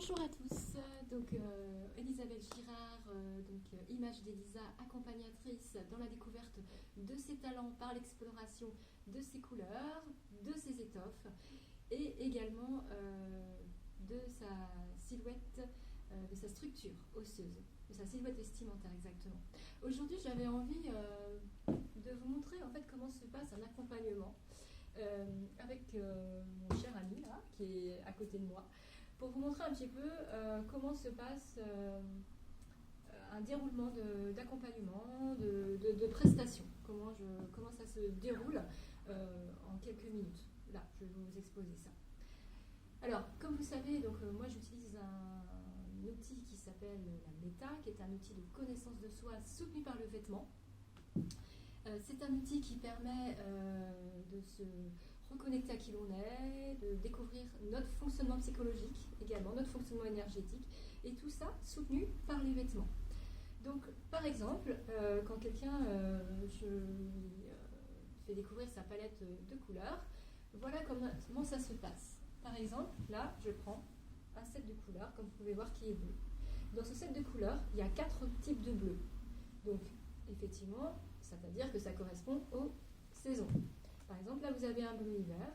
Bonjour à tous, Elisabeth Girard, image d'Elisa, accompagnatrice dans la découverte de ses talents par l'exploration de ses couleurs, de ses étoffes et également de sa silhouette, de sa structure osseuse, de sa silhouette vestimentaire exactement. Aujourd'hui j'avais envie de vous montrer en fait comment se passe un accompagnement avec mon cher ami là, qui est à côté de moi, pour vous montrer un petit peu comment se passe un déroulement d'accompagnement, de prestations, comment ça se déroule en quelques minutes. Là, je vais vous exposer ça. Alors, comme vous savez, moi j'utilise un outil qui s'appelle la méta, qui est un outil de connaissance de soi soutenu par le vêtement. C'est un outil qui permet de se reconnecter à qui l'on est, de découvrir notre fonctionnement psychologique également, notre fonctionnement énergétique, et tout ça soutenu par les vêtements. Donc, par exemple, quand quelqu'un je lui fais découvrir sa palette de couleurs, voilà comment ça se passe. Par exemple, là, je prends un set de couleurs, comme vous pouvez voir, qui est bleu. Dans ce set de couleurs, il y a 4 types de bleu. Donc, effectivement, ça veut dire que ça correspond aux saisons. Par exemple, là, vous avez un bleu hiver.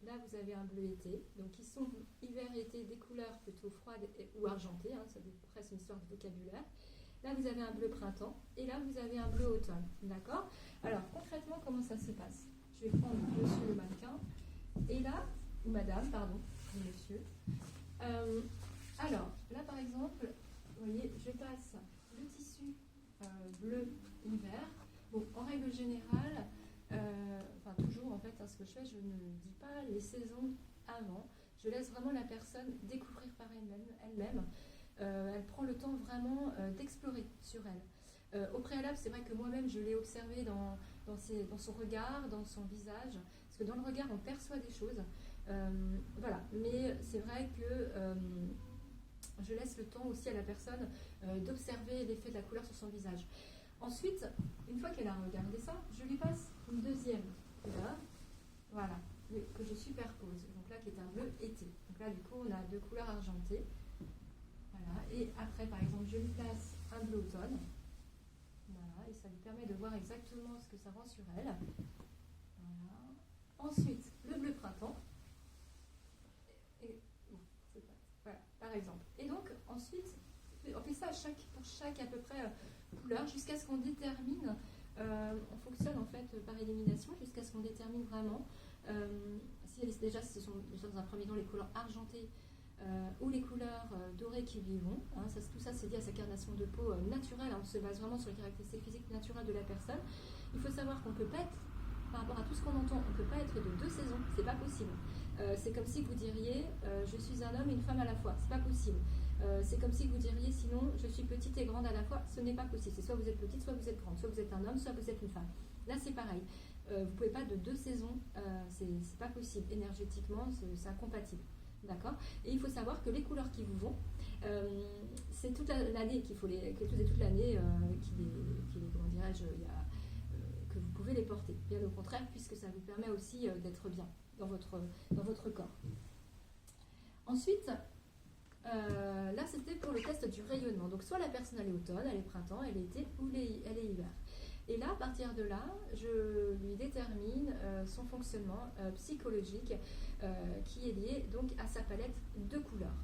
Là, vous avez un bleu été. Donc, qui sont hiver et été des couleurs plutôt froides ou argentées. Ça c'est une histoire de vocabulaire. Là, vous avez un bleu printemps. Et là, vous avez un bleu automne. D'accord ? Alors, concrètement, comment ça se passe ? Je vais prendre monsieur le mannequin. Et là, ou madame, pardon, monsieur. Alors, là, par exemple, vous voyez, je passe le tissu bleu hiver. Bon, en règle générale, toujours en fait, ce que je fais, je ne dis pas les saisons avant. Je laisse vraiment la personne découvrir par elle-même. Elle prend le temps vraiment d'explorer sur elle. Au préalable, c'est vrai que moi-même, je l'ai observé dans son regard, dans son visage, parce que dans le regard, on perçoit des choses. Voilà, mais c'est vrai que je laisse le temps aussi à la personne d'observer l'effet de la couleur sur son visage. Ensuite, une fois qu'elle a regardé ça, je lui passe une deuxième couleur, voilà, que je superpose. Donc là, qui est un bleu été. Donc là, du coup, on a 2 couleurs argentées. Voilà. Et après, par exemple, je lui place un bleu automne. Voilà. Et ça lui permet de voir exactement ce que ça rend sur elle. Voilà. Ensuite, le bleu printemps. Voilà, par exemple. Et donc, ensuite, on fait ça pour chaque à peu près couleur jusqu'à ce qu'on détermine, on fonctionne en fait par élimination jusqu'à ce qu'on détermine vraiment si ce sont dans un premier temps les couleurs argentées ou les couleurs dorées qui lui vont. Tout ça c'est lié à sa carnation de peau naturelle, on se base vraiment sur les caractéristiques physiques naturelles de la personne. Il faut savoir qu'on ne peut pas être, par rapport à tout ce qu'on entend, on ne peut pas être de 2 saisons, c'est pas possible. C'est comme si vous diriez je suis un homme et une femme à la fois, c'est pas possible. C'est comme si vous diriez sinon je suis petite et grande à la fois, ce n'est pas possible. C'est soit vous êtes petite, soit vous êtes grande, soit vous êtes un homme, soit vous êtes une femme. Là c'est pareil. Vous ne pouvez pas de 2 saisons, c'est pas possible. Énergétiquement, c'est incompatible. D'accord ? Et il faut savoir que les couleurs qui vous vont, c'est toute l'année qu'il faut toute l'année comment dirais-je, que vous pouvez les porter. Bien au contraire, puisque ça vous permet aussi d'être bien dans votre corps. Ensuite, là c'était pour le test du rayonnement. Donc soit la personne elle est automne, elle est printemps, elle est été ou elle est hiver. Et là, à partir de là, je lui détermine son fonctionnement psychologique qui est lié donc à sa palette de couleurs.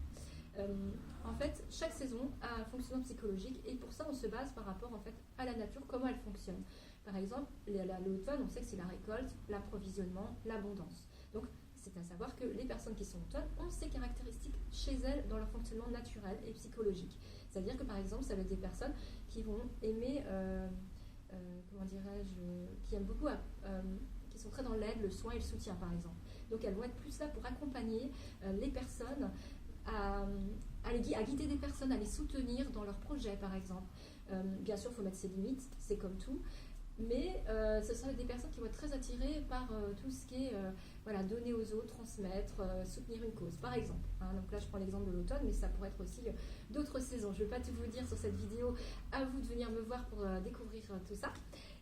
En fait, chaque saison a un fonctionnement psychologique et pour ça, on se base par rapport en fait, à la nature, comment elle fonctionne. Par exemple, l'automne, on sait que c'est la récolte, l'approvisionnement, l'abondance. Donc, c'est à savoir que les personnes qui sont automnes ont ces caractéristiques chez elles dans leur fonctionnement naturel et psychologique. C'est-à-dire que par exemple, ça va être des personnes qui vont aimer, qui aiment beaucoup, qui sont très dans l'aide, le soin et le soutien par exemple. Donc elles vont être plus là pour accompagner les personnes, à guider des personnes, à les soutenir dans leurs projets par exemple. Bien sûr, il faut mettre ses limites, c'est comme tout. Mais ce sont des personnes qui vont être très attirées par tout ce qui est donner aux autres, transmettre, soutenir une cause, par exemple. Donc là, je prends l'exemple de l'automne, mais ça pourrait être aussi d'autres saisons. Je ne vais pas tout vous dire sur cette vidéo, à vous de venir me voir pour découvrir tout ça.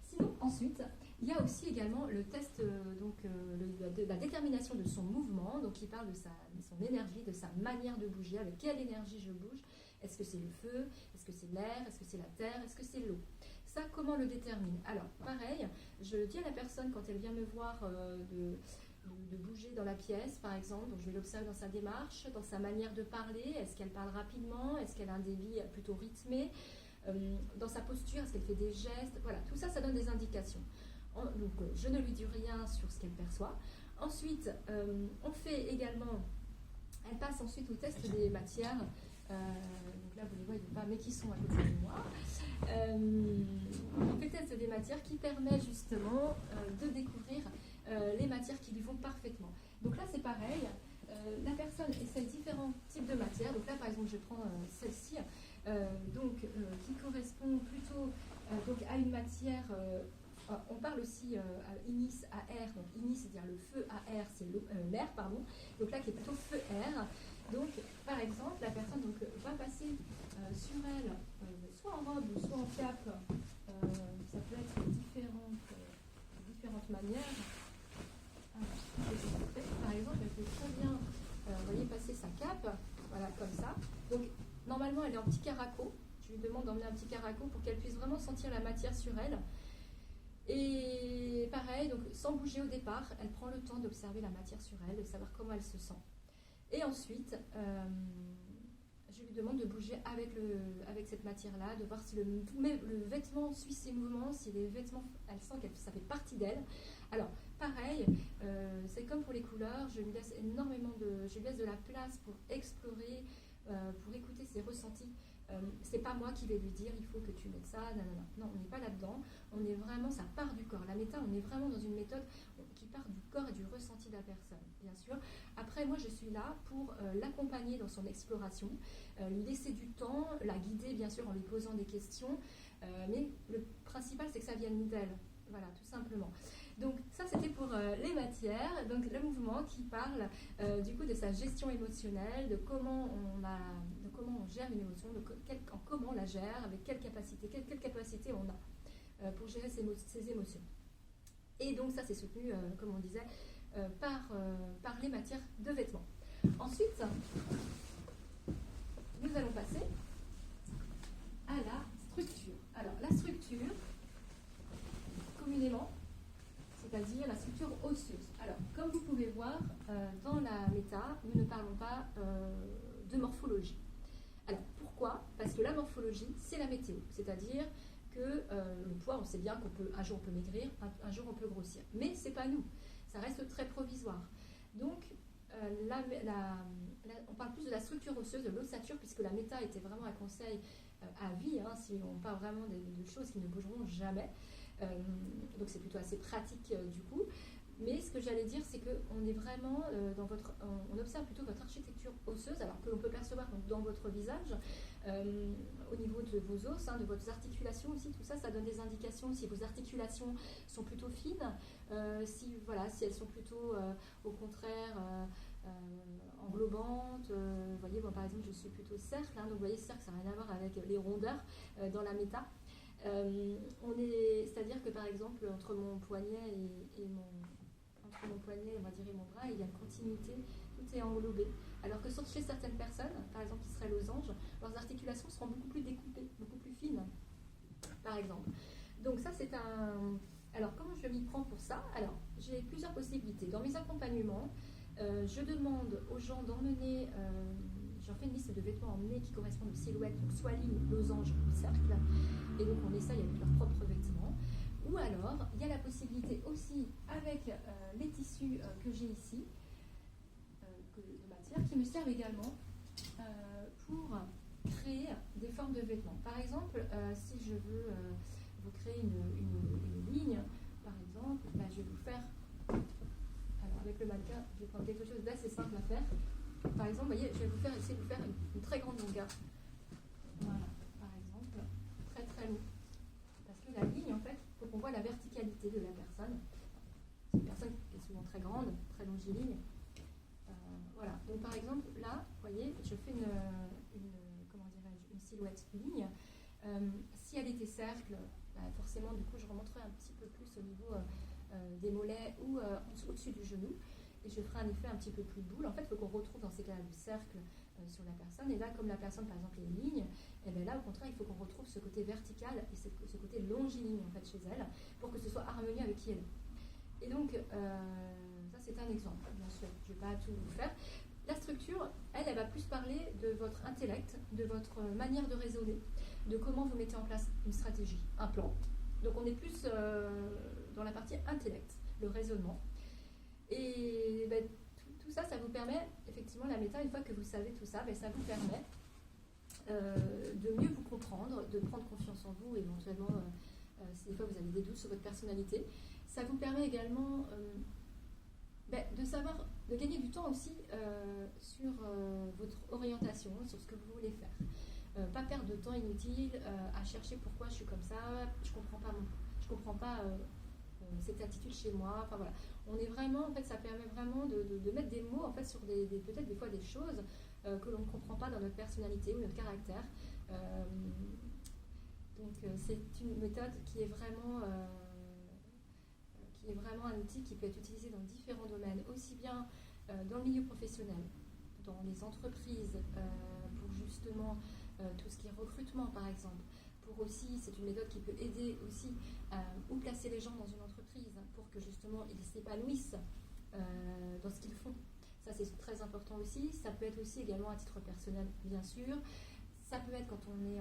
Sinon, ensuite, il y a aussi également le test, de la détermination de son mouvement. Donc, il parle de son énergie, de sa manière de bouger, avec quelle énergie je bouge. Est-ce que c'est le feu? Est-ce que c'est l'air? Est-ce que c'est la terre? Est-ce que c'est l'eau? Ça, comment on le détermine? Alors, pareil, je dis à la personne quand elle vient me voir de bouger dans la pièce, par exemple, donc je vais l'observer dans sa démarche, dans sa manière de parler. Est-ce qu'elle parle rapidement? Est-ce qu'elle a un débit plutôt rythmé? Dans sa posture, est-ce qu'elle fait des gestes? Voilà, tout ça, ça donne des indications. Donc, je ne lui dis rien sur ce qu'elle perçoit. Ensuite, on fait également, elle passe ensuite au test des matières. Donc là, vous ne les voyez pas, mais qui sont à côté de moi. On fait le test des matières qui permet justement de découvrir les matières qui lui vont parfaitement. Donc là, c'est pareil. La personne essaie différents types de matières. Donc là, par exemple, je prends celle-ci, qui correspond plutôt donc à une matière. On parle aussi inis à air. Donc inis, c'est-à-dire le feu, à air, c'est l'air, pardon. Donc là, qui est plutôt feu-air. Donc, par exemple, la personne va passer sur elle, soit en robe ou soit en cape. Ça peut être différentes manières. Par exemple, elle peut très bien, passer sa cape, voilà, comme ça. Donc, normalement, elle est en petit caraco. Je lui demande d'emmener un petit caraco pour qu'elle puisse vraiment sentir la matière sur elle. Et pareil, donc sans bouger au départ, elle prend le temps d'observer la matière sur elle, de savoir comment elle se sent. Et ensuite, je lui demande de bouger avec cette matière-là, de voir si le vêtement suit ses mouvements, si les vêtements, elle sent que ça fait partie d'elle. Alors, pareil, c'est comme pour les couleurs, je lui laisse de la place pour explorer, pour écouter ses ressentis. C'est pas moi qui vais lui dire il faut que tu mettes ça, non, on n'est pas là-dedans. On est vraiment, ça part du corps. La méta, on est vraiment dans une méthode qui part du corps et du ressenti de la personne, bien sûr. Après, moi, je suis là pour l'accompagner dans son exploration, lui laisser du temps, la guider, bien sûr, en lui posant des questions. Mais le principal, c'est que ça vienne d'elle. Voilà, tout simplement. Donc ça, c'était pour les matières. Donc le mouvement qui parle du coup de sa gestion émotionnelle, de comment on gère une émotion, comment on la gère, avec quelle capacité on a pour gérer ses émotions. Et donc ça, c'est soutenu, comme on disait, par les matières de vêtements. Ensuite, nous allons passer à la structure. Alors, la structure, communément, c'est-à-dire la structure osseuse. Alors, comme vous pouvez voir, dans la méta, nous ne parlons pas de morphologie. Alors, pourquoi? Parce que la morphologie, c'est la météo. C'est-à-dire que le poids, on sait bien qu'un jour on peut maigrir, un jour on peut grossir. Mais ce n'est pas nous. Ça reste très provisoire. Donc, on parle plus de la structure osseuse, de l'ossature, puisque la méta était vraiment un conseil à vie, si on parle vraiment de choses qui ne bougeront jamais. Donc c'est plutôt assez pratique du coup. Mais ce que j'allais dire, c'est qu'on est vraiment on observe plutôt votre architecture osseuse, alors que l'on peut percevoir dans votre visage, au niveau de vos os, de vos articulations aussi, tout ça, ça donne des indications. Si vos articulations sont plutôt fines, si elles sont plutôt, au contraire, englobantes. Vous voyez, moi par exemple, je suis plutôt cercle, donc vous voyez, cercle, ça n'a rien à voir avec les rondeurs dans la méta. C'est-à-dire que par exemple, entre mon poignet et mon poignet, on va dire, et mon bras, il y a une continuité, tout est englobé. Alors que chez certaines personnes, par exemple qui seraient losanges, leurs articulations seront beaucoup plus découpées, beaucoup plus fines, par exemple. Donc ça, c'est Alors, comment je m'y prends pour ça? Alors, j'ai plusieurs possibilités. Dans mes accompagnements, je demande aux gens d'emmener... J'en fais une liste de vêtements emmenés qui correspondent aux silhouettes, donc soit ligne, losange ou cercle. Et donc on essaye avec leurs propres vêtements. Ou alors, il y a la possibilité aussi, avec les tissus que j'ai ici, de matière, qui me servent également pour créer des formes de vêtements. Par exemple, si je veux vous créer une ligne, par exemple, je vais vous faire... Alors avec le mannequin, je vais prendre quelque chose d'assez simple à faire. Par exemple, vous voyez, je vais essayer de vous faire une très grande longueur. Voilà, par exemple, très très long. Parce que la ligne, en fait, il faut qu'on voit la verticalité de la personne. C'est une personne qui est souvent très grande, très longiligne. Voilà, donc par exemple, là, vous voyez, je fais une silhouette ligne. Si elle était cercle, forcément, du coup, je remonterai un petit peu plus au niveau des mollets ou au-dessus du genou. Et je ferai un effet un petit peu plus boule. En fait, il faut qu'on retrouve dans ces cas-là le cercle sur la personne. Et là, comme la personne, par exemple, est ligne, et bien là, au contraire, il faut qu'on retrouve ce côté vertical et ce côté longiligne en fait, chez elle, pour que ce soit harmonieux avec qui elle est. Et donc, ça, c'est un exemple, bien sûr. Je ne vais pas tout vous faire. La structure, elle va plus parler de votre intellect, de votre manière de raisonner, de comment vous mettez en place une stratégie, un plan. Donc, on est plus dans la partie intellect, le raisonnement. Et ben, tout ça, ça vous permet, effectivement, la méta, une fois que vous savez tout ça, ben, ça vous permet de mieux vous comprendre, de prendre confiance en vous, éventuellement, si des fois vous avez des doutes sur votre personnalité. Ça vous permet également de savoir, de gagner du temps aussi sur votre orientation, sur ce que vous voulez faire. Pas perdre de temps inutile à chercher pourquoi je suis comme ça, je comprends pas cette attitude chez moi. Enfin voilà, on est vraiment, en fait, ça permet vraiment de mettre des mots en fait sur peut-être des fois des choses que l'on ne comprend pas dans notre personnalité ou notre caractère. Donc c'est une méthode qui est vraiment un outil qui peut être utilisé dans différents domaines, aussi bien dans le milieu professionnel, dans les entreprises, pour justement tout ce qui est recrutement par exemple. Pour aussi, c'est une méthode qui peut aider aussi où placer les gens dans une entreprise pour que justement ils s'épanouissent dans ce qu'ils font. Ça c'est très important aussi. Ça peut être aussi également à titre personnel bien sûr. Ça peut être quand on est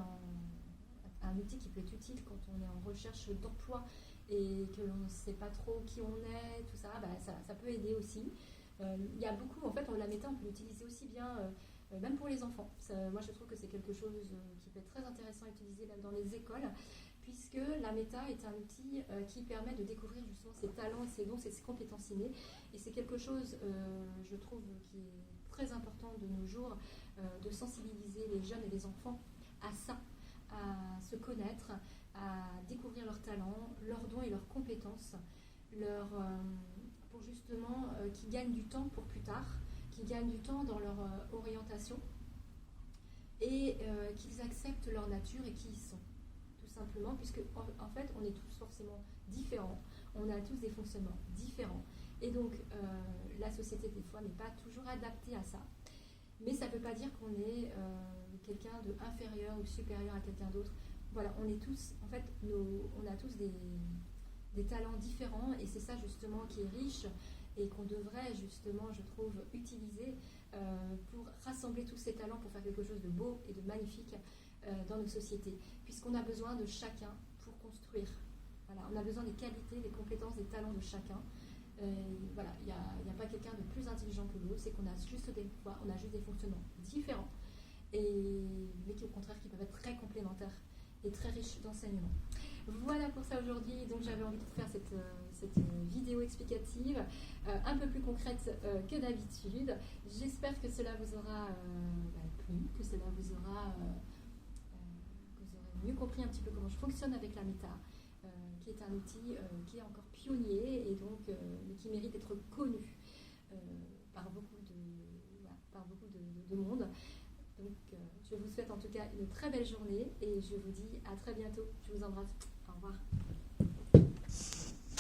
un outil qui peut être utile quand on est en recherche d'emploi et que l'on ne sait pas trop qui on est, tout ça, ça peut aider aussi. Il y a beaucoup, en fait, la méta, on peut l'utiliser aussi bien, même pour les enfants. Moi, je trouve que c'est quelque chose qui peut être très intéressant à utiliser même dans les écoles, puisque la méta est un outil qui permet de découvrir justement ses talents, ses dons, ses compétences innées. Et c'est quelque chose, je trouve, qui est très important de nos jours, de sensibiliser les jeunes et les enfants à ça, à se connaître, à découvrir leurs talents, leurs dons et leurs compétences, pour justement qu'ils gagnent du temps pour plus tard, qu'ils gagnent du temps dans leur orientation et qu'ils acceptent leur nature et qui ils sont, tout simplement, puisque en fait on est tous forcément différents, on a tous des fonctionnements différents et donc la société des fois n'est pas toujours adaptée à ça, mais ça ne veut pas dire qu'on est quelqu'un d'inférieur ou supérieur à quelqu'un d'autre. Voilà, on est tous, en fait, on a tous des talents différents et c'est ça justement qui est riche et qu'on devrait justement, je trouve, utiliser pour rassembler tous ces talents pour faire quelque chose de beau et de magnifique dans nos sociétés, puisqu'on a besoin de chacun pour construire. Voilà, on a besoin des qualités, des compétences, des talents de chacun. Voilà, il n'y a pas quelqu'un de plus intelligent que l'autre, c'est qu'on a juste des fonctionnements différents, mais qui au contraire qui peuvent être très complémentaires et très riches d'enseignements. Voilà pour ça aujourd'hui, donc j'avais envie de faire cette vidéo explicative un peu plus concrète que d'habitude. J'espère que cela vous aura plu, que cela vous aura que vous aurez mieux compris un petit peu comment je fonctionne avec la méta, qui est un outil qui est encore pionnier et donc mais qui mérite d'être connu par beaucoup de monde. Donc je vous souhaite en tout cas une très belle journée et je vous dis à très bientôt. Je vous embrasse. Au revoir.